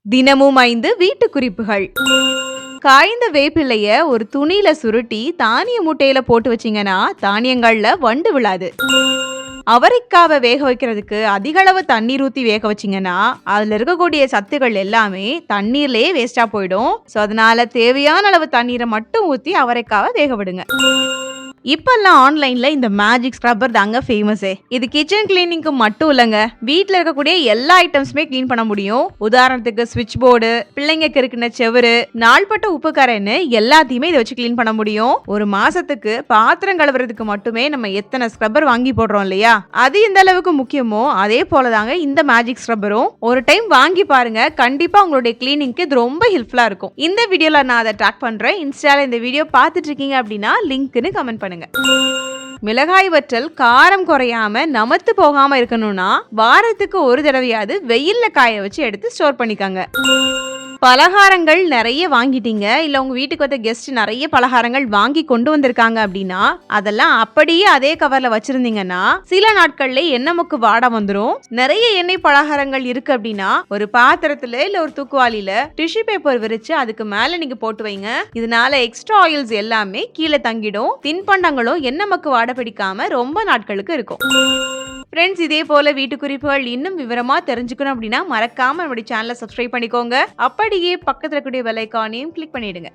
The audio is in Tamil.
தினமும் 5 வீட்டு குறிப்புகள். காய்ந்த வேப்பிலைய ஒரு துணியில சுருட்டி தானிய மூட்டையில போட்டு வச்சீங்கன்னா தானியங்கள்ல வண்டு விழாது. அவரைக்காவை வேக வைக்கிறதுக்கு அதிக அளவு தண்ணீர் ஊத்தி வேக வச்சீங்கன்னா அதுல இருக்கக்கூடிய சத்துக்கள் எல்லாமே தண்ணீர்லயே வேஸ்டா போயிடும். சோ அதனால தேவையான அளவு தண்ணீரை மட்டும் ஊத்தி அவரைக்காவை வேக விடுங்க. இப்பெல்லாம் ஆன்லைன்ல இந்த மேஜிக் ஸ்க்ரப்பர் தாங்க ஃபேமஸே. இது கிச்சன் கிளீனிங்க்கு மட்டும் இல்லங்க, வீட்ல இருக்கக்கூடிய எல்லா ஐட்டம்ஸுமே கிளீன் பண்ண முடியும். உதாரணத்துக்கு ஸ்விட்ச் போர்டு, பிள்ளைங்க கிறுக்கின செவுரு, நாள்பட்ட உப்பு கரைன்னு எல்லாத்தையுமே இதை வச்சு கிளீன் பண்ண முடியும். ஒரு மாசத்துக்கு பாத்திரம் கழுவுறதுக்கு மட்டுமே நம்ம எத்தனை ஸ்க்ரப்பர் வாங்கி போடுறோம் இல்லையா, அது எந்த அளவுக்கு முக்கியமோ அதே போலதாங்க இந்த மேஜிக் ஸ்க்ரப்பரும். ஒரு டைம் வாங்கி பாருங்க, கண்டிப்பா உங்களுடைய கிளீனிங்க்கு இது ரொம்ப ஹெல்ப்ஃபுல்லா இருக்கும். இந்த வீடியோல நான் அதை ட்ராக் பண்றேன். இன்ஸ்டால இந்த வீடியோ பார்த்துட்டு இருக்கீங்க அப்படின்னா லிங்க்னு கமெண்ட் பண்ணுங்க. மிளகாய் வற்றல் காரம் குறையாம நமத்து போகாம இருக்கணும்னா வாரத்துக்கு ஒரு தடவையாவது வெயில்ல காய வச்சு எடுத்து ஸ்டோர் பண்ணிக்கங்க. பலகாரங்கள் நிறைய வாங்கிட்டீங்க, இல்ல உங்க வீட்டுக்கு வந்த கெஸ்ட் நிறைய பலகாரங்கள் வாங்கி கொண்டு வந்திருக்காங்க அப்படின்னா அதெல்லாம் அப்படியே அதே கவர்ல வச்சிருந்தீங்கன்னா சில நாட்கள்ல எண்ணெய் முக்கு வாட வந்துடும். நிறைய எண்ணெய் பலகாரங்கள் இருக்கு அப்படின்னா ஒரு பாத்திரத்துல இல்ல ஒரு தூக்குவாளியில டிஷ்யூ பேப்பர் விரிச்சு அதுக்கு மேல நீங்க போட்டு வைங்க. இதனால எக்ஸ்ட்ரா ஆயில்ஸ் எல்லாமே கீழே தங்கிடும். தின்பண்டங்களும் எண்ணெய் மக்கு வாட பிடிக்காம ரொம்ப நாட்களுக்கு இருக்கும். ஃப்ரெண்ட்ஸ், இதே போல வீட்டு குறிப்புகள் இன்னும் விவரமா தெரிஞ்சுக்கணும் அப்படின்னா மறக்காம நம்முடைய சேனலை சப்ஸ்கிரைப் பண்ணிக்கோங்க. அப்படியே பக்கத்துல கூடிய பெல் ஐகானையும் கிளிக் பண்ணிடுங்க.